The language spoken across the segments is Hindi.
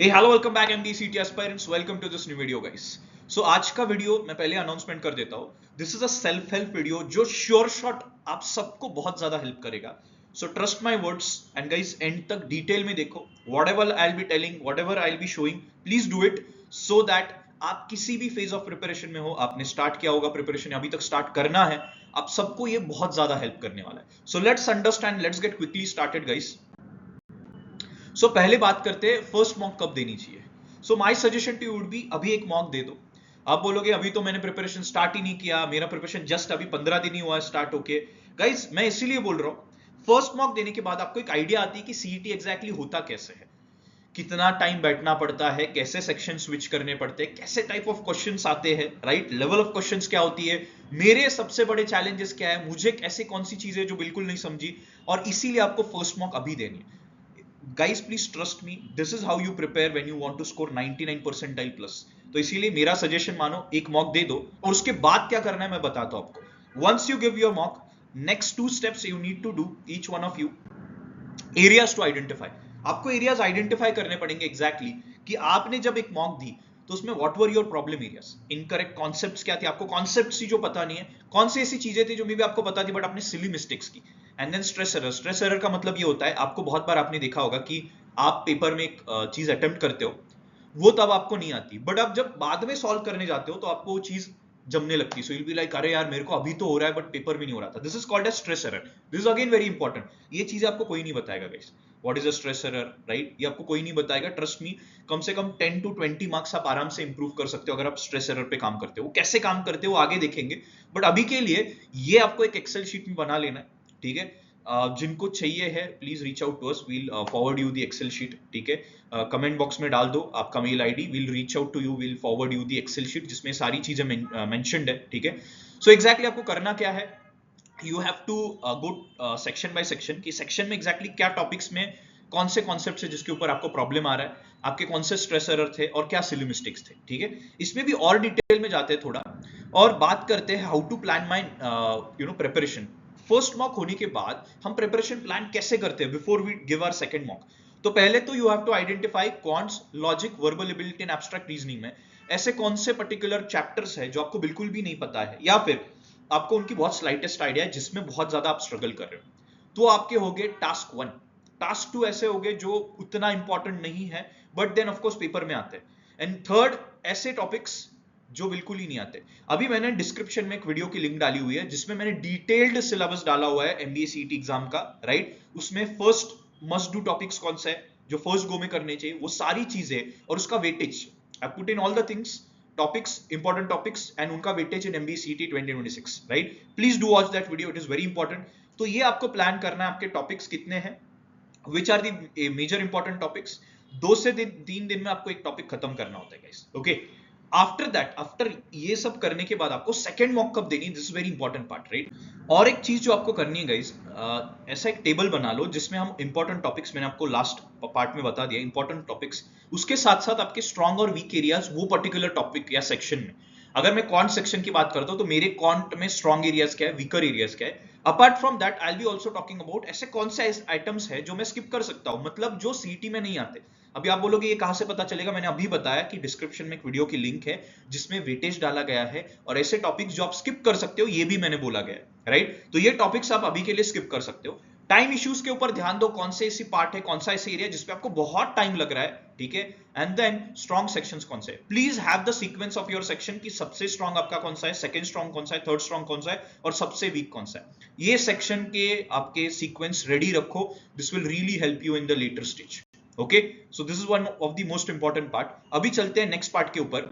Hey hello welcome back MDCT aspirants, welcome to this new video guys. So आज का वीडियो मैं पहले अनाउंसमेंट कर देता हूँ। This is a self help video जो श्योर शॉट आप सबको बहुत ज्यादा हेल्प करेगा। So trust my words and guys end तक डिटेल में देखो। Whatever I will be telling, whatever I will be showing, please do it so that आप किसी भी फेज ऑफ प्रिपरेशन में हो, आपने स्टार्ट किया होगा प्रिपरेशन, अभी तक स्टार्ट करना है, आप सबको ये बहुत ज्यादा हेल्प करने वाला है। So let's understand, let's get quickly started guys. So पहले बात करते हैं फर्स्ट मॉक कब देनी चाहिए। So my suggestion to you would be अभी एक मॉक दे दो। आप बोलोगे अभी तो मैंने प्रिपरेशन स्टार्ट ही नहीं किया, मेरा प्रिपरेशन जस्ट अभी 15 दिन ही हुआ है स्टार्ट होके। गाइस मैं इसीलिए बोल रहा हूं, फर्स्ट मॉक देने के बाद आपको एक आइडिया आती है कि सीईटी एग्जैक्टली होता कैसे है, कितना टाइम बैठना पड़ता है, कैसे सेक्शन स्विच करने पड़ते हैं, कैसे टाइप ऑफ क्वेश्चंस आते हैं, राइट, लेवल ऑफ क्वेश्चंस क्या होती है, मेरे सबसे बड़े चैलेंजेस क्या है, मुझे ऐसे कौन सी चीजें जो बिल्कुल नहीं समझी, और इसीलिए आपको फर्स्ट मॉक अभी देनी है। Guys please trust me, this is how you prepare when you want to score 99 percentile plus. तो इसीलिए मेरा सजेशन मानो, एक मॉक दे दो और उसके बाद क्या करना है मैं बताता हूं आपको। Once you give your mock, next 2 steps you need to do, each one of you, areas to identify. आपको एरियाज आइडेंटिफाई करने पड़ेंगे एग्जैक्टली कि आपने जब एक मॉक दी तो उसमें what were your problem areas, incorrect concepts क्या थे, आपको कॉन्सेप्ट्स ही जो पता नहीं है, कौन सी ऐसी चीजें थी जो मे भी आपको पता थी बट आपने सिली मिस्टेक्स की। And then stress error. Stress error का मतलब ये होता है, आपको बहुत बार आपने देखा होगा कि आप पेपर में एक चीज अटेम्प्ट करते हो, वो तब आपको नहीं आती, बट आप जब बाद में सॉल्व करने जाते हो तो आपको वो चीज जमने लगती है। So you will be like, अरे यार मेरे को अभी तो हो रहा है बट पेपर में नहीं हो रहा था। This is called as stress error. This is again very important. ये चीज आपको कोई नहीं बताएगा guys, what is a stress error, right, ये आपको कोई नहीं बताएगा। ट्रस्ट मी, कम से कम 10 to 20 मार्क्स आप आराम से इंप्रूव कर सकते हो अगर आप स्ट्रेस एरर पे काम करते हो। वो कैसे काम करते हो वो आगे देखेंगे, बट अभी के लिए ये आपको एक एक्सेल शीट में बना लेना है, ठीक है। जिनको चाहिए है please reach out to us, we'll forward you the excel sheet, ठीक है। कमेंट बॉक्स में डाल दो आपका mail ID, will reach out to you, will forward you the excel sheet जिसमें सारी चीजें मेंशन्ड है, ठीक है। सो एग्जैक्टली आपको करना क्या है, you have to go section by section, कि सेक्शन में एग्जैक्टली क्या टॉपिक्स में कौन से कॉन्सेप्ट है जिसके ऊपर आपको प्रॉब्लम आ रहा है, आपके कौन से स्ट्रेस एरर थे और क्या सिली मिस्टेक्स थे, ठीक है। इसमें भी और डिटेल में जाते हैं थोड़ा, और बात करते हैं how to plan my preparation. First mock होने के बाद हम प्रिपरेशन प्लान कैसे करते हैं before we give our second mock. तो पहले तो you have to identify quants, logic, verbal ability and abstract reasoning में ऐसे कौन से पर्टिकुलर चैप्टर्स है जो आपको बिल्कुल भी नहीं पता है, या फिर आपको उनकी बहुत स्लाइटेस्ट आइडिया है जिसमें बहुत ज्यादा आप स्ट्रगल कर रहे हो। तो आपके हो गए टास्क 1। टास्क 2 ऐसे हो गए जो उतना इंपॉर्टेंट नहीं है but then of course paper में आते हैं। एंड थर्ड, ऐसे टॉपिक्स जो बिल्कुल ही नहीं आते। अभी मैंने डिस्क्रिप्शन में एक वीडियो की लिंक डाली हुई है जिसमें मैंने डिटेल्ड सिलेबस डाला हुआ है एमबीए सीईटी एग्जाम का, राइट। उसमें फर्स्ट मस्ट डू टॉपिक्स कौन सा है जो फर्स्ट गो में करने चाहिए, वो सारी चीजें और उसका weightage, I put in all the things, topics, important topics and उनका weightage in MBA CET 2026, right? Please do watch that video, it is very important। तो ये आपको प्लान करना है, आपके टॉपिक्स कितने हैं, which are the major important topics। 2 से 3 दिन में आपको एक टॉपिक खत्म करना होता है guys, okay. After that, after ये सब करने के बाद आपको सेकंड मॉक कब देनी है, this is very important part, right. और एक चीज जो आपको करनी है गाइस, ऐसा एक टेबल बना लो जिसमें हम इंपॉर्टेंट टॉपिक्स, मैंने आपको लास्ट पार्ट में बता दिया इंपॉर्टेंट टॉपिक्स, उसके साथ साथ आपके स्ट्रॉन्ग और वीक एरियाज वो पर्टिकुलर टॉपिक या सेक्शन में। अगर मैं क्वांट सेक्शन की बात करता हूं तो मेरे क्वांट में स्ट्रॉन्ग एरियाज क्या है, वीकर एरियाज क्या है। Apart from that I will be also talking about ऐसे कौन से आइटम्स है जो मैं स्किप कर सकता हूं, मतलब जो सीईटी में नहीं आते। अभी आप बोलोगे ये कहां से पता चलेगा, मैंने अभी बताया कि डिस्क्रिप्शन में एक वीडियो की लिंक है जिसमें वेटेज डाला गया है, और ऐसे टॉपिक्स जो आप स्किप कर सकते हो ये भी मैंने बोला गया है, राइट। तो ये टॉपिक्स आप अभी के लिए स्किप कर सकते हो। टाइम इश्यूज के ऊपर ध्यान दो, कौन से ऐसी पार्ट है, कौन सा ऐसा एरिया जिसपे आपको बहुत टाइम लग रहा है, ठीक है। एंड देन स्ट्रॉन्ग सेक्शंस कौन से, please have the sequence of your section की सबसे स्ट्रॉन्ग आपका कौन सा है, सेकंड स्ट्रॉन्ग कौन सा है, थर्ड स्ट्रॉन्ग कौन सा है, और सबसे वीक कौन सा है। ये सेक्शन के आपके सीक्वेंस रेडी रखो, this will really help you in the later stage, okay. So this is one of the most important part. अभी चलते हैं नेक्स्ट पार्ट के ऊपर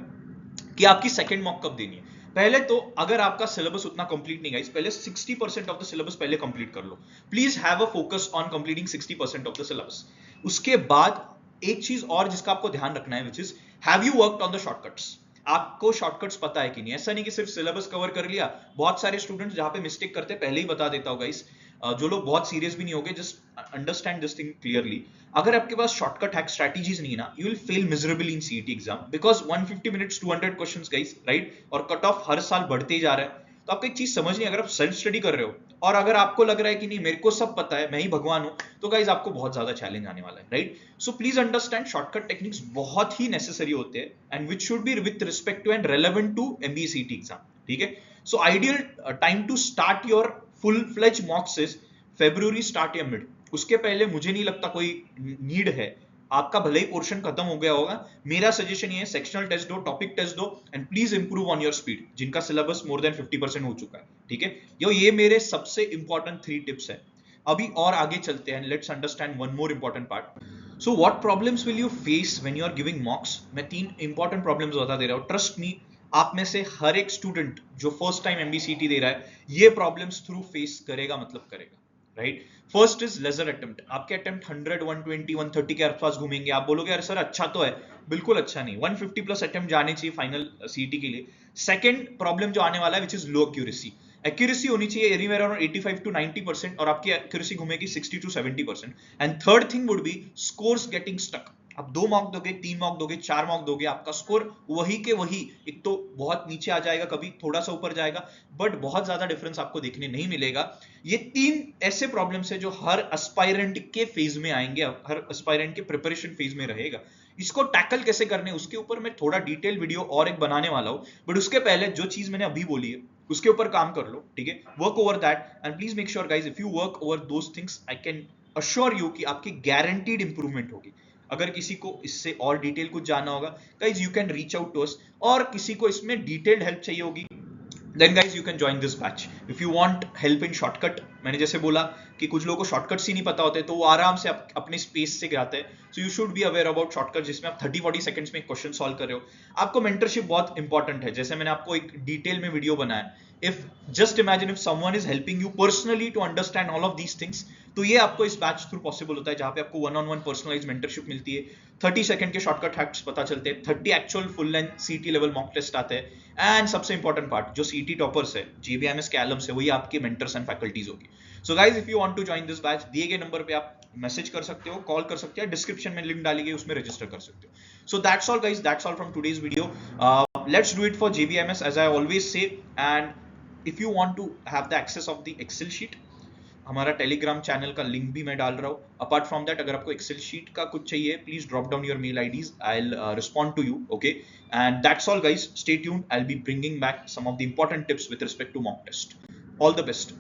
कि आपकी सेकंड मॉक कब देनी है। पहले तो अगर आपका सिलेबस उतना कंप्लीट नहीं गाइस, पहले 60% ऑफ द सिलेबस पहले कंप्लीट कर लो। Please have a focus on completing 60% of the syllabus. उसके बाद एक चीज और जिसका आपको ध्यान रखना है, which is have you worked on the shortcuts. आपको शॉर्टकट्स पता है कि नहीं, ऐसा नहीं कि सिर्फ सिलेबस कवर कर लिया। बहुत सारे स्टूडेंट्स जहां पे मिस्टेक करते हैं, पहले ही बता देता हूं गाइस, जो लोग बहुत सीरियस भी नहीं होंगे, just understand this thing clearly. अगर आपके पास शॉर्टकट हैक स्ट्रेटजीज नहीं है ना, you will fail miserably in CET exam, because 150 minutes 200 questions guys, right, और कट ऑफ हर साल बढ़ते ही जा रहा है। तो आपको एक चीज समझनी है, अगर आप सेल्फ स्टडी कर रहे हो और अगर आपको लग रहा है कि नहीं मेरे को सब पता है, मैं ही भगवान हूं, तो गाइज आपको बहुत ज्यादा चैलेंज आने वाला है, right? So please understand shortcut techniques बहुत ही नेसेसरी होते हैं and which should be with respect to and relevant to MBA-CET exam, ठीक है? So ideal time to start your full fledge mocks is February start या मिड। उसके पहले मुझे नहीं लगता कोई नीड है। आपका भले ही पोर्शन खत्म हो गया होगा, मेरा सजेशन ये है सेक्शनल टेस्ट दो, टॉपिक टेस्ट दो and please improve on your speed, जिनका सिलेबस मोर देन 50% हो चुका है, ठीक है? ये मेरे सबसे इंपॉर्टेंट 3 टिप्स है। अभी और आगे चलते हैं, let's understand one more important part. So what problems will you face when you are giving mocks? मैं 3 इंपॉर्टेंट प्रॉब्लम्स बता दे रहा हूं, ट्रस्ट मी। आप में से हर एक स्टूडेंट जो फर्स्ट टाइम MBA-CET दे रहा है, ये प्रॉब्लम्स थ्रू फेस करेगा, मतलब करेगा, right? First is lesser attempt. आपके अटेम्प्ट 100, 120, 130 के आसपास घूमेंगे। आप बोलोगे अरे सर अच्छा तो है, बिल्कुल अच्छा नहीं, 150 प्लस अटेम्प्ट जाने चाहिए फाइनल CET के लिए। सेकंड प्रॉब्लम जो आने वाला है, which is low accuracy. Accuracy होनी चाहिए एनीवेयर अराउंड 85 to 90% और आपकी एक्यूरेसी घूमेगी 60 to 70%। And third thing would be scores getting stuck. आप 2 मॉक दोगे, 3 मॉक दोगे, 4 मॉक दोगे, आपका स्कोर वही के वही, एक तो बहुत नीचे आ जाएगा, कभी थोड़ा सा ऊपर जाएगा, बट बहुत ज्यादा डिफरेंस आपको देखने नहीं मिलेगा। ये 3 ऐसे प्रॉब्लम्स है जो हर एस्पायरेंट के फेज में आएंगे, हर एस्पायरेंट के प्रिपरेशन फेज में रहेगा। इसको टैकल कैसे करने, उसके ऊपर मैं थोड़ा डिटेल वीडियो और एक बनाने वाला हूं, बट उसके पहले जो चीज मैंने अभी बोली है उसके ऊपर काम कर लो, ठीक है? Work over that and please make sure guys, if you work over those things, I can assure you कि आपकी गारंटीड इंप्रूवमेंट होगी। अगर किसी को इससे और डिटेल कुछ जानना होगा, guys you can reach out to us, और किसी को इसमें डिटेल्ड हेल्प चाहिए होगी, then guys you can join this batch if you want help in shortcut। मैंने जैसे बोला कि कुछ लोगों को शॉर्टकट्स ही नहीं पता होते, तो वो आराम से अपने स्पेस से जाते हैं। So you should be aware about shortcut, जिसमें आप 30-40 सेकंड्स में क्वेश्चन सॉल्व कर रहे हो। आपको मेंटरशिप बहुत इंपॉर्टेंट है, जैसे मैंने आपको एक डिटेल में वीडियो बनाया। If just imagine if someone is helping you personally to understand all of these things, तो ये आपको इस बैच थ्रू पॉसिबल होता है, जहां पे आपको 1-on-1 पर्सनलाइज मेंटरशिप मिलती है, 30 सेकंड के शॉर्टकट हैक्स पता चलते हैं, 30 actual full length CET level mock test आते हैं, एंड सबसे इंपॉर्टेंट पार्ट, जो CET टॉपर्स है, JBMS के एलम्स है, वही आपके मेंटर्स एंड फैकल्टीज होगी। So guys if you want to join this batch, दिए गए नंबर पे आप मैसेज कर सकते हो, कॉल कर सकते हो, डिस्क्रिप्शन में लिंक डाली गई, उसमें रजिस्टर कर सकते हो। So that's all guys, that's all from today's video. Let's do it for JBMS as I always say. And if you want to have the access of the excel sheet, हमारा टेलीग्राम चैनल का लिंक भी मैं डाल रहा हूँ। अपार्ट फ्रॉम दैट, अगर आपको एक्सेल शीट का कुछ चाहिए, please drop down your mail IDs, I will respond to you, okay? And that's all guys, stay tuned, I will be bringing back some of the important tips with respect to mock test. All the best.